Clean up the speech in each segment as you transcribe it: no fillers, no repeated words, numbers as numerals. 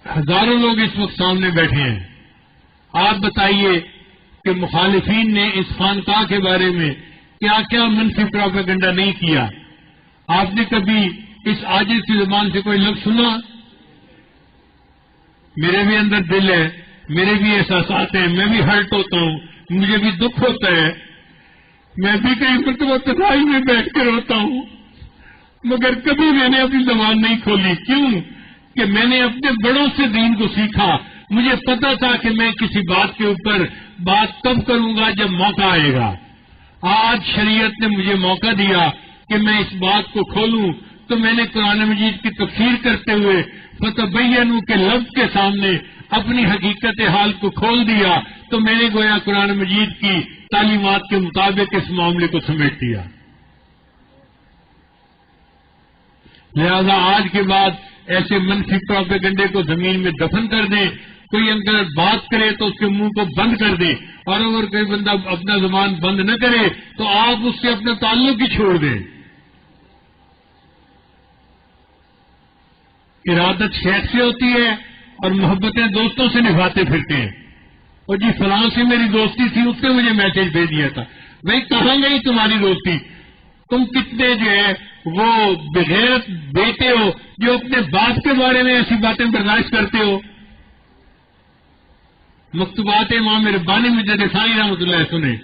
ہزاروں لوگ اس وقت سامنے بیٹھے ہیں. آپ بتائیے کہ مخالفین نے اس خانقاہ کے بارے میں کیا کیا منفی پروپیگنڈا نہیں کیا. آپ نے کبھی اس عاجز کی زبان سے کوئی لفظ سنا؟ میرے بھی اندر دل ہے، میرے بھی احساسات ہیں، میں بھی ہرٹ ہوتا ہوں، مجھے بھی دکھ ہوتا ہے، میں بھی کئی مرتبہ تنہائی میں بیٹھ کے روتا ہوں، مگر کبھی میں نے اپنی زبان نہیں کھولی. کیوں؟ کہ میں نے اپنے بڑوں سے دین کو سیکھا. مجھے پتا تھا کہ میں کسی بات کے اوپر بات تب کروں گا جب موقع آئے گا. آج شریعت نے مجھے موقع دیا کہ میں اس بات کو کھولوں، تو میں نے قرآن مجید کی تفسیر کرتے ہوئے فتبینوا کے لفظ کے سامنے اپنی حقیقت حال کو کھول دیا. تو میں نے گویا قرآن مجید کی تعلیمات کے مطابق اس معاملے کو سمیٹ دیا. لہذا آج کے بعد ایسے منفی پروپیگنڈے کو زمین میں دفن کر دیں. کوئی اگر بات کرے تو اس کے منہ کو بند کر دیں، اور اگر کوئی بندہ اپنا زبان بند نہ کرے تو آپ اس سے اپنا تعلق ہی چھوڑ دیں. ارادت شیخ سے ہوتی ہے اور محبتیں دوستوں سے نبھاتے پھرتے ہیں. اور جی فلاں سے میری دوستی تھی، اس نے مجھے میسج بھیج دیا تھا. بھائی کہاں گئی تمہاری دوستی؟ تم کتنے جو ہے وہ بغیرت بیٹے ہو جو اپنے باپ کے بارے میں ایسی باتیں برداشت کرتے ہو. مکتوبات امام ربانی مجد ثانی رحمۃ اللہ سنیں.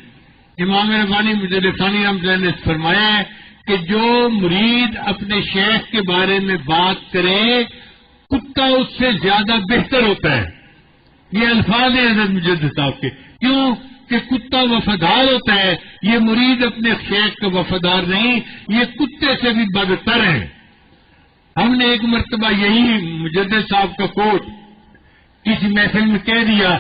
امام ربانی مجد ثانی رحمۃ اللہ نے فرمایا ہے کہ جو مرید اپنے شیخ کے بارے میں بات کرے کتا اس سے زیادہ بہتر ہوتا ہے. یہ الفاظ ہیں حضرت مجدد صاحب کے. کیوں کہ کتا وفادار ہوتا ہے، یہ مرید اپنے شیخ کا وفادار نہیں، یہ کتے سے بھی بدتر ہے. ہم نے ایک مرتبہ یہی مجدد صاحب کا کوٹ کسی محفل میں کہہ دیا.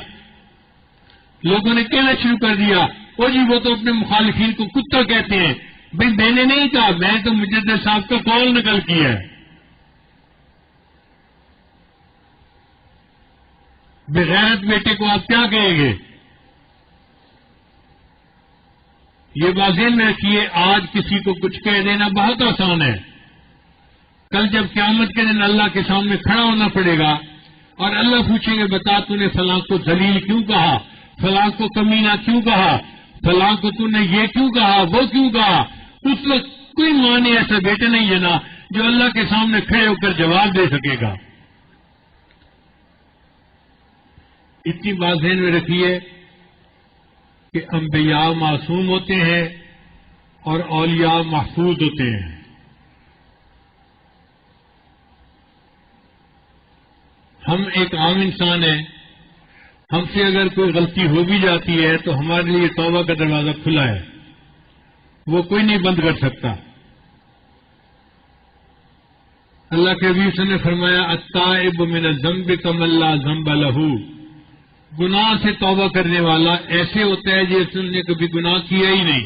لوگوں نے کہنا شروع کر دیا، او جی وہ تو اپنے مخالفین کو کتا کہتے ہیں. بھائی میں نے نہیں کہا، میں تو مجدد صاحب کا قول نقل کیا ہے. بغیرت بیٹے کو آپ کیا کہیں گے؟ یہ واضح میں رکھیے، آج کسی کو کچھ کہہ دینا بہت آسان ہے. کل جب قیامت کے دن اللہ کے سامنے کھڑا ہونا پڑے گا اور اللہ پوچھیں گے بتا تو نے فلاں کو ذلیل کیوں کہا، فلاں کو کمینہ کیوں کہا، فلاں کو تو نے یہ کیوں کہا، وہ کیوں کہا. اس وقت کوئی ماں نے ایسا بیٹا نہیں جنا جو اللہ کے سامنے کھڑے ہو کر جواب دے سکے گا. اتنی بات ذہن میں رکھیے کہ انبیاء معصوم ہوتے ہیں اور اولیاء محفوظ ہوتے ہیں. ہم ایک عام انسان ہیں، ہم سے اگر کوئی غلطی ہو بھی جاتی ہے تو ہمارے لیے توبہ کا دروازہ کھلا ہے، وہ کوئی نہیں بند کر سکتا. اللہ کے حبیب صلی اللہ علیہ وسلم نے فرمایا التائب من الذنب کمن لا ذنب لہ. گناہ سے توبہ کرنے والا ایسے ہوتا ہے جیسے اس نے کبھی گناہ کیا ہی نہیں.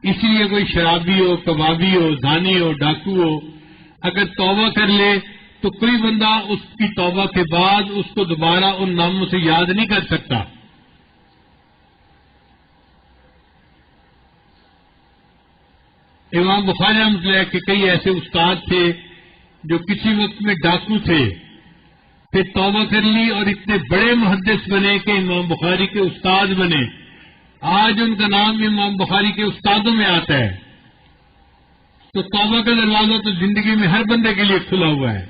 اس لیے کوئی شرابی ہو، کبابی ہو، زانی ہو، ڈاکو ہو، اگر توبہ کر لے تو کوئی بندہ اس کی توبہ کے بعد اس کو دوبارہ ان ناموں سے یاد نہیں کر سکتا. امام بخاری رحمۃ اللہ کے کئی ایسے استاد تھے جو کسی وقت میں ڈاکو تھے، پھر توبہ کر لی اور اتنے بڑے محدث بنے کہ امام بخاری کے استاد بنے. آج ان کا نام امام بخاری کے استادوں میں آتا ہے. تو توبہ کا دروازہ تو زندگی میں ہر بندے کے لیے کھلا ہوا ہے.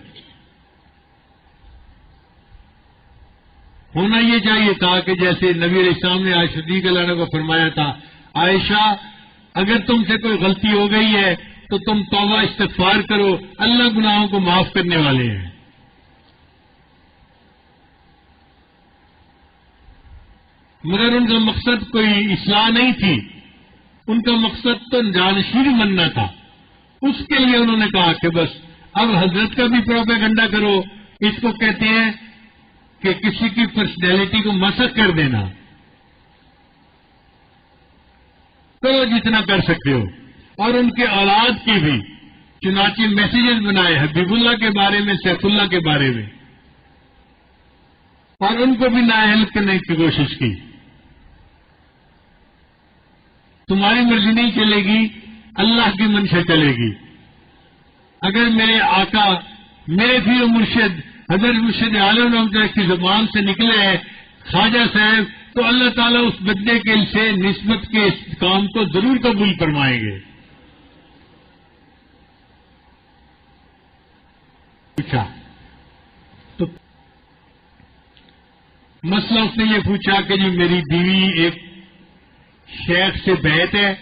ہونا یہ چاہیے تھا کہ جیسے نبی علیہ السلام نے عائشہ صدیقہ رضی اللہ عنہا کو فرمایا تھا، عائشہ اگر تم سے کوئی غلطی ہو گئی ہے تو تم توبہ استغفار کرو، اللہ گناہوں کو معاف کرنے والے ہیں. مگر ان کا مقصد کوئی اصلاح نہیں تھی، ان کا مقصد تو جانشین بننا تھا. اس کے لیے انہوں نے کہا کہ بس اب حضرت کا بھی پروپیگنڈا کرو. اس کو کہتے ہیں کہ کسی کی پرسنالٹی کو مسخ کر دینا. کرو جتنا کر سکتے ہو. اور ان کے اولاد کی بھی چنانچہ میسیجز بنائے حبیب اللہ کے بارے میں، سیف اللہ کے بارے میں، اور ان کو بھی نااہل کرنے کی کوشش کی. تمہاری مرضی نہیں چلے گی، اللہ کی منشا چلے گی. اگر میرے آقا میرے پیر و مرشد حضرت مرشد عالم رحمۃ اللہ کی زبان سے نکلے ہیں خواجہ صاحب، تو اللہ تعالیٰ اس بندے کے سے نسبت کے اس کام کو ضرور قبول فرمائیں گے. پوچھا تو مسئلہ اس نے یہ پوچھا کہ جی میری بیوی ایک شیخ سے بیعت ہے،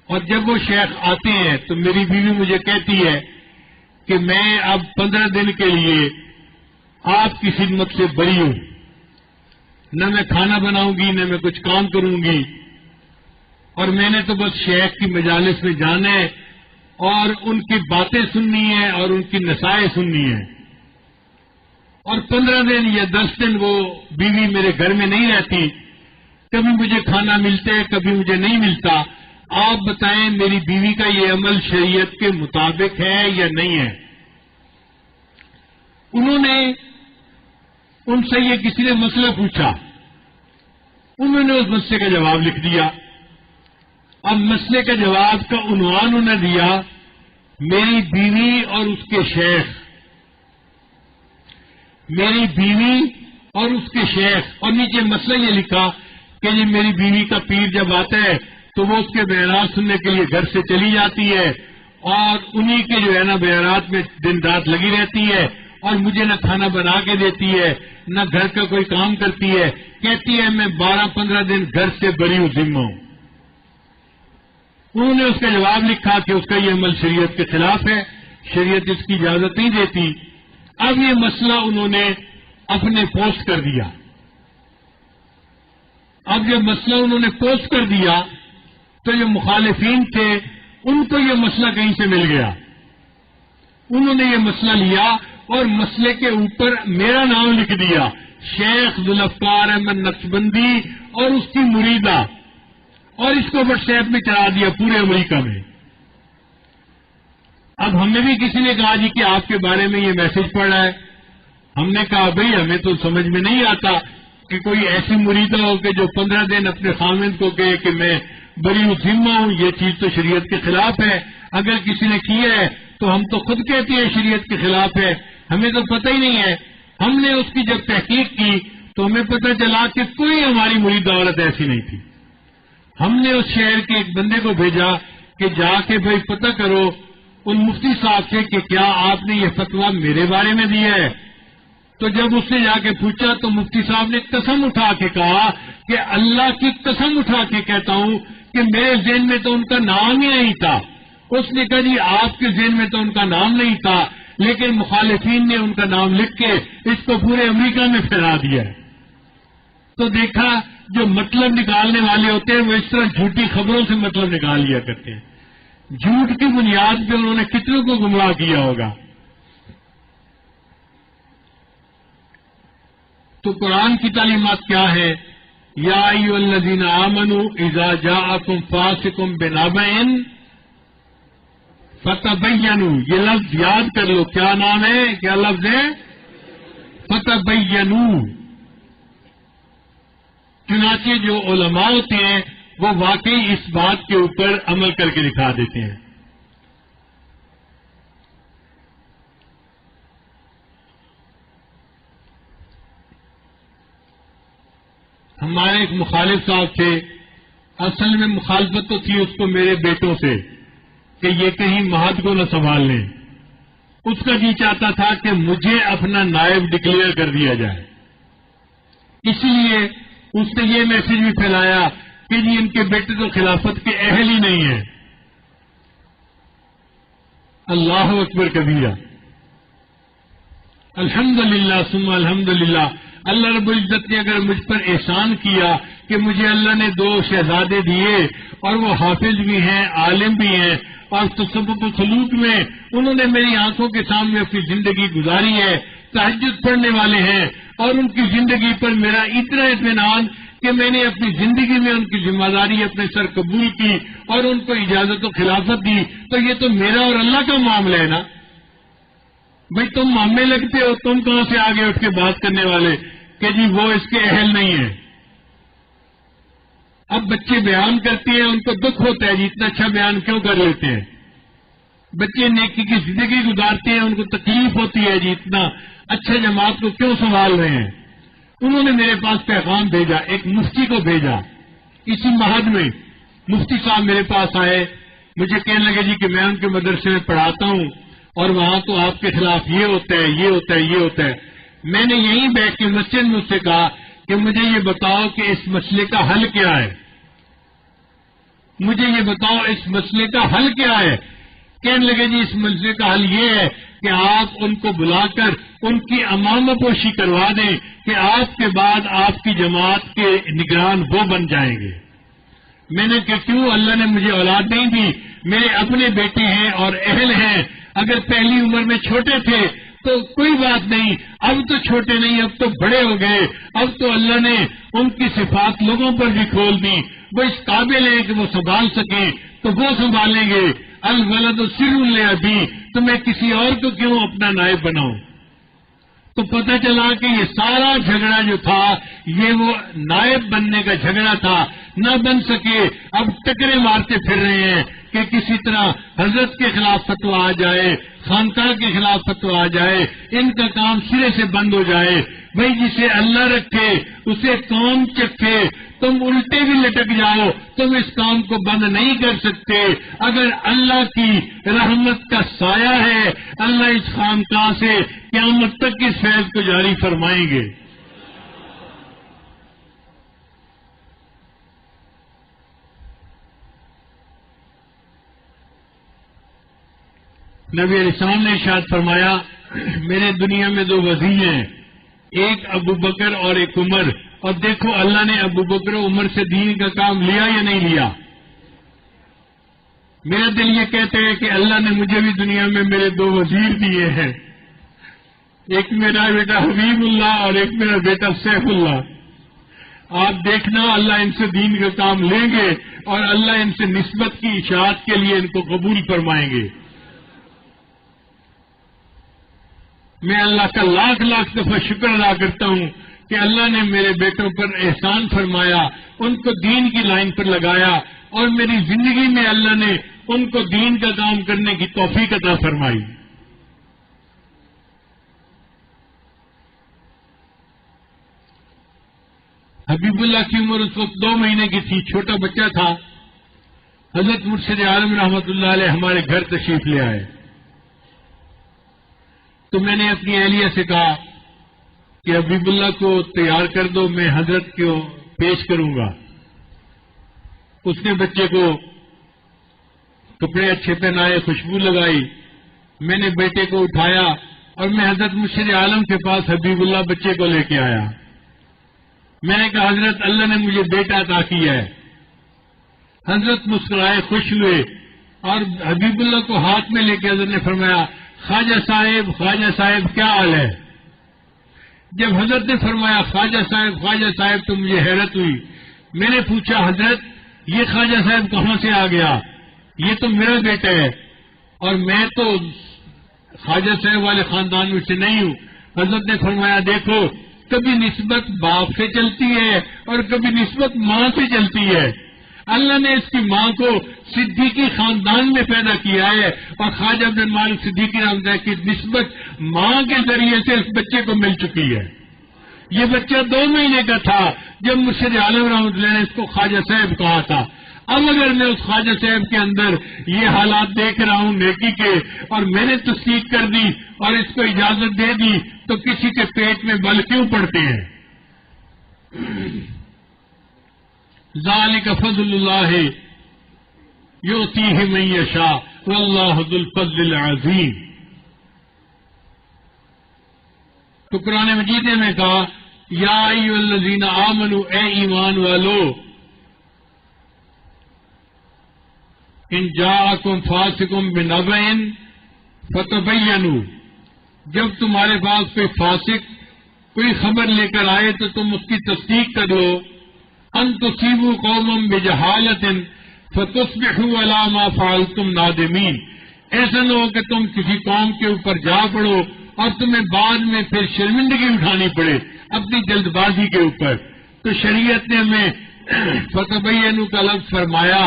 اور جب وہ شیخ آتے ہیں تو میری بیوی مجھے کہتی ہے کہ میں اب 15 دن کے لیے آپ کی خدمت سے بری ہوں، نہ میں کھانا بناؤں گی نہ میں کچھ کام کروں گی، اور میں نے تو بس شیخ کی مجالس میں جانا ہے اور ان کی باتیں سننی ہے اور ان کی نصائح سننی ہے. اور 15 دن یا 10 دن وہ بیوی میرے گھر میں نہیں رہتی، کبھی مجھے کھانا ملتا ہے کبھی مجھے نہیں ملتا. آپ بتائیں میری بیوی کا یہ عمل شریعت کے مطابق ہے یا نہیں ہے؟ انہوں نے ان سے یہ کسی نے مسئلہ پوچھا، انہوں نے اس مسئلے کا جواب لکھ دیا. اب مسئلے کا جواب کا عنوان انہوں نے دیا میری بیوی اور اس کے شیخ. میری بیوی اور اس کے شیخ، اور نیچے مسئلہ یہ لکھا کہ یہ میری بیوی کا پیر جب آتا ہے تو وہ اس کے بیانات سننے کے لیے گھر سے چلی جاتی ہے، اور انہی کے جو ہے نا بیانات میں دن رات لگی رہتی ہے، اور مجھے نہ کھانا بنا کے دیتی ہے نہ گھر کا کوئی کام کرتی ہے. کہتی ہے میں 12-15 دن گھر سے بری ہوں، ذمہ ہوں. انہوں نے اس کا جواب لکھا کہ اس کا یہ عمل شریعت کے خلاف ہے، شریعت اس کی اجازت نہیں دیتی. اب یہ مسئلہ انہوں نے اپنے پوسٹ کر دیا. اب جب مسئلہ انہوں نے پوسٹ کر دیا تو جو مخالفین تھے ان کو یہ مسئلہ کہیں سے مل گیا. انہوں نے یہ مسئلہ لیا اور مسئلے کے اوپر میرا نام لکھ دیا، شیخ ذوالفقار احمد نقشبندی اور اس کی مریدہ، اور اس کو واٹس ایپ میں چلا دیا پورے امریکہ میں. اب ہمیں بھی کسی نے کہا جی کہ آپ کے بارے میں یہ میسج پڑ رہا ہے. ہم نے کہا بھئی ہمیں تو سمجھ میں نہیں آتا کہ کوئی ایسی مریدہ ہو کہ جو 15 دن اپنے خامند کو کہے کہ میں بری ذمہ ہوں. یہ چیز تو شریعت کے خلاف ہے. اگر کسی نے کی ہے تو ہم تو خود کہتے ہیں شریعت کے خلاف ہے، ہمیں تو پتہ ہی نہیں ہے. ہم نے اس کی جب تحقیق کی تو ہمیں پتہ چلا کہ کوئی ہماری مریدہ عورت ایسی نہیں تھی. ہم نے اس شہر کے ایک بندے کو بھیجا کہ جا کے بھائی پتہ کرو ان مفتی صاحب سے کہ کیا آپ نے یہ فتویٰ میرے بارے میں دیا ہے. تو جب اس نے جا کے پوچھا تو مفتی صاحب نے قسم اٹھا کے کہا کہ اللہ کی قسم اٹھا کے کہتا ہوں کہ میرے ذہن میں تو ان کا نام ہی نہیں تھا. اس نے کہا جی آپ کے ذہن میں تو ان کا نام نہیں تھا، لیکن مخالفین نے ان کا نام لکھ کے اس کو پورے امریکہ میں پھیلا دیا ہے. تو دیکھا جو مطلب نکالنے والے ہوتے ہیں وہ اس طرح جھوٹی خبروں سے مطلب نکال لیا کرتے ہیں. جھوٹ کی بنیاد پہ انہوں نے کتنوں کو گمراہ کیا ہوگا. تو قرآن کی تعلیمات کیا ہے؟ یا ایھا الذین آمنوا اذا جاءکم فاسق بنبأ فتبینوا. یہ لفظ یاد کر لو، کیا نام ہے، کیا لفظ ہے؟ فتبینوا. چنانچہ جو علماء ہوتے ہیں وہ واقعی اس بات کے اوپر عمل کر کے دکھا دیتے ہیں. ہمارے ایک مخالف صاحب تھے، اصل میں مخالفت تو تھی اس کو میرے بیٹوں سے کہ یہ کہیں مہد کو نہ سنبھال لیں. اس کا جی چاہتا تھا کہ مجھے اپنا نائب ڈکلیئر کر دیا جائے. اسی لیے اس نے یہ میسج بھی پھیلایا کہ جی ان کے بیٹے تو خلافت کے اہل ہی نہیں ہیں. اللہ اکبر کبیرہ. الحمدللہ ثم الحمدللہ. اللہ رب العزت نے اگر مجھ پر احسان کیا کہ مجھے اللہ نے 2 شہزادے دیے اور وہ حافظ بھی ہیں عالم بھی ہیں اور تصوف و سلوک میں انہوں نے میری آنکھوں کے سامنے اپنی زندگی گزاری ہے، تہجد پڑھنے والے ہیں، اور ان کی زندگی پر میرا اتنا اطمینان کہ میں نے اپنی زندگی میں ان کی ذمہ داری اپنے سر قبول کی اور ان کو اجازت و خلافت دی. تو یہ تو میرا اور اللہ کا معاملہ ہے نا. بھائی تم مامے لگتے ہو، تم کہاں سے آگے اٹھ کے بات کرنے والے کہ جی وہ اس کے اہل نہیں ہیں. اب بچے بیان کرتے ہیں ان کو دکھ ہوتا ہے جی اتنا اچھا بیان کیوں کر لیتے ہیں. بچے نیکی کی زندگی گزارتے ہیں، ان کو تکلیف ہوتی ہے جی اتنا اچھا جماعت کو کیوں سنبھال رہے ہیں. انہوں نے میرے پاس پیغام بھیجا، ایک مفتی کو بھیجا. اسی مہد میں مفتی صاحب میرے پاس آئے، مجھے کہنے لگے جی کہ میں ان کے مدرسے میں پڑھاتا ہوں اور وہاں تو آپ کے خلاف یہ ہوتا ہے، یہ ہوتا ہے، یہ ہوتا ہے. میں نے یہیں بیٹھ کے مسجد میں اس سے کہا کہ مجھے یہ بتاؤ کہ اس مسئلے کا حل کیا ہے، مجھے یہ بتاؤ اس مسئلے کا حل کیا ہے. کہنے لگے جی اس مسئلے کا حل یہ ہے کہ آپ ان کو بلا کر ان کی امامہ پوشی کروا دیں کہ آپ کے بعد آپ کی جماعت کے نگران وہ بن جائیں گے. میں نے کہا کیوں؟ اللہ نے مجھے اولاد نہیں دی، میرے اپنے بیٹے ہیں اور اہل ہیں. اگر پہلی عمر میں چھوٹے تھے تو کوئی بات نہیں، اب تو چھوٹے نہیں، اب تو بڑے ہو گئے. اب تو اللہ نے ان کی صفات لوگوں پر بھی کھول دی، وہ اس قابل ہیں کہ وہ سنبھال سکیں تو وہ سنبھالیں گے. الولد سر لابی، تو میں کسی اور کو کیوں اپنا نائب بناؤں؟ تو پتہ چلا کہ یہ سارا جھگڑا جو تھا یہ وہ نائب بننے کا جھگڑا تھا. نہ بن سکے، اب ٹکرے مارتے پھر رہے ہیں کہ کسی طرح حضرت کے خلاف فتویٰ آ جائے، خانقاہ کے خلاف فتویٰ آ جائے، ان کا کام سرے سے بند ہو جائے. بھائی جسے اللہ رکھے اسے قوم چکھے، تم الٹے بھی لٹک جاؤ، تم اس کام کو بند نہیں کر سکتے. اگر اللہ کی رحمت کا سایہ ہے، اللہ اس خانقاہ سے قیامت تک اس فیض کو جاری فرمائیں گے. نبی علیہ السلام نے ارشاد فرمایا میرے دنیا میں 2 وزیر ہیں، ایک ابو بکر اور ایک عمر. اور دیکھو اللہ نے ابو بکر و عمر سے دین کا کام لیا یا نہیں لیا. میرا دل یہ کہتا ہے کہ اللہ نے مجھے بھی دنیا میں میرے 2 وزیر دیے ہیں، ایک میرا بیٹا حبیب اللہ اور ایک میرا بیٹا سیف اللہ. آپ دیکھنا اللہ ان سے دین کا کام لیں گے اور اللہ ان سے نسبت کی اشاعت کے لیے ان کو قبول فرمائیں گے. میں اللہ کا لاکھ لاکھ دفعہ شکر ادا کرتا ہوں کہ اللہ نے میرے بیٹوں پر احسان فرمایا، ان کو دین کی لائن پر لگایا اور میری زندگی میں اللہ نے ان کو دین کا کام کرنے کی توفیق عطا فرمائی. حبیب اللہ کی عمر اس وقت 2 مہینے کی تھی، چھوٹا بچہ تھا. حضرت مرشد عالم رحمۃ اللہ علیہ ہمارے گھر تشریف لے آئے تو میں نے اپنی اہلیہ سے کہا کہ حبیب اللہ کو تیار کر دو، میں حضرت کو پیش کروں گا. اس نے بچے کو کپڑے اچھے پہنائے، خوشبو لگائی. میں نے بیٹے کو اٹھایا اور میں حضرت مرشد عالم کے پاس حبیب اللہ بچے کو لے کے آیا. میں نے کہا حضرت اللہ نے مجھے بیٹا عطا کیا ہے. حضرت مسکرائے، خوش ہوئے اور حبیب اللہ کو ہاتھ میں لے کے حضرت نے فرمایا خواجہ صاحب کیا حال ہے؟ جب حضرت نے فرمایا خواجہ صاحب تو مجھے حیرت ہوئی. میں نے پوچھا حضرت یہ خواجہ صاحب کہاں سے آ گیا؟ یہ تو میرا بیٹا ہے اور میں تو خواجہ صاحب والے خاندان میں سے نہیں ہوں. حضرت نے فرمایا دیکھو کبھی نسبت باپ سے چلتی ہے اور کبھی نسبت ماں سے چلتی ہے. اللہ نے اس کی ماں کو صدیقی خاندان میں پیدا کیا ہے اور خواجہ بن مالک صدیقی رحمۃ اللہ کی نسبت ماں کے ذریعے سے اس بچے کو مل چکی ہے. یہ بچہ 2 مہینے کا تھا جب مرشد عالم رحمۃ اللہ نے اس کو خواجہ صاحب کہا تھا. اب اگر میں اس خواجہ صاحب کے اندر یہ حالات دیکھ رہا ہوں نیکی کے اور میں نے تصدیق کر دی اور اس کو اجازت دے دی تو کسی کے پیٹ میں بل کیوں پڑتے ہیں؟ ذالک فضل اللہ یؤتیہ من یشاء واللہ ذو الفضل العظیم. تو قرآن مجید میں کہا یا ایھا الذین آمنوا، اے ایمان والو، ان جاءکم فاسق بنبأ فتبینوا، جب تمہارے پاس کوئی فاسق کوئی خبر لے کر آئے تو تم اس کی تصدیق کر لو. ان تصیبوا قوما بجہالۃ فتصبحوا علی ما فعلتم نادمین، ایسا نہ ہو کہ تم کسی قوم کے اوپر جا پڑو اور تمہیں بعد میں پھر شرمندگی اٹھانی پڑے اپنی جلد بازی کے اوپر. تو شریعت نے ہمیں فتبینوا کا لفظ فرمایا،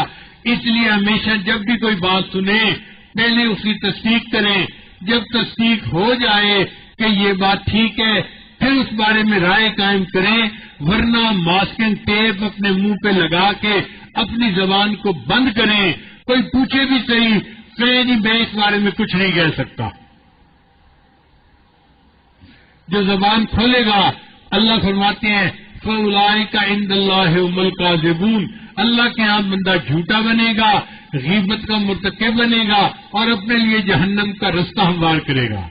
اس لیے ہمیشہ جب بھی کوئی بات سنیں پہلے اس کی تصدیق کریں. جب تصدیق ہو جائے کہ یہ بات ٹھیک ہے پھر اس بارے میں رائے قائم کریں، ورنہ ماسکنگ ٹیپ اپنے منہ پہ لگا کے اپنی زبان کو بند کریں. کوئی پوچھے بھی صحیح کہ نہیں، میں اس بارے میں کچھ نہیں کہہ سکتا. جو زبان کھولے گا اللہ فرماتے ہیں فَأُولَٰئِكَ عِندَ اللَّهِ هُمُ الْكَاذِبُونَ، اللہ کے ہاں بندہ جھوٹا بنے گا، غیبت کا مرتکب بنے گا اور اپنے لیے جہنم کا رستہ ہموار کرے گا.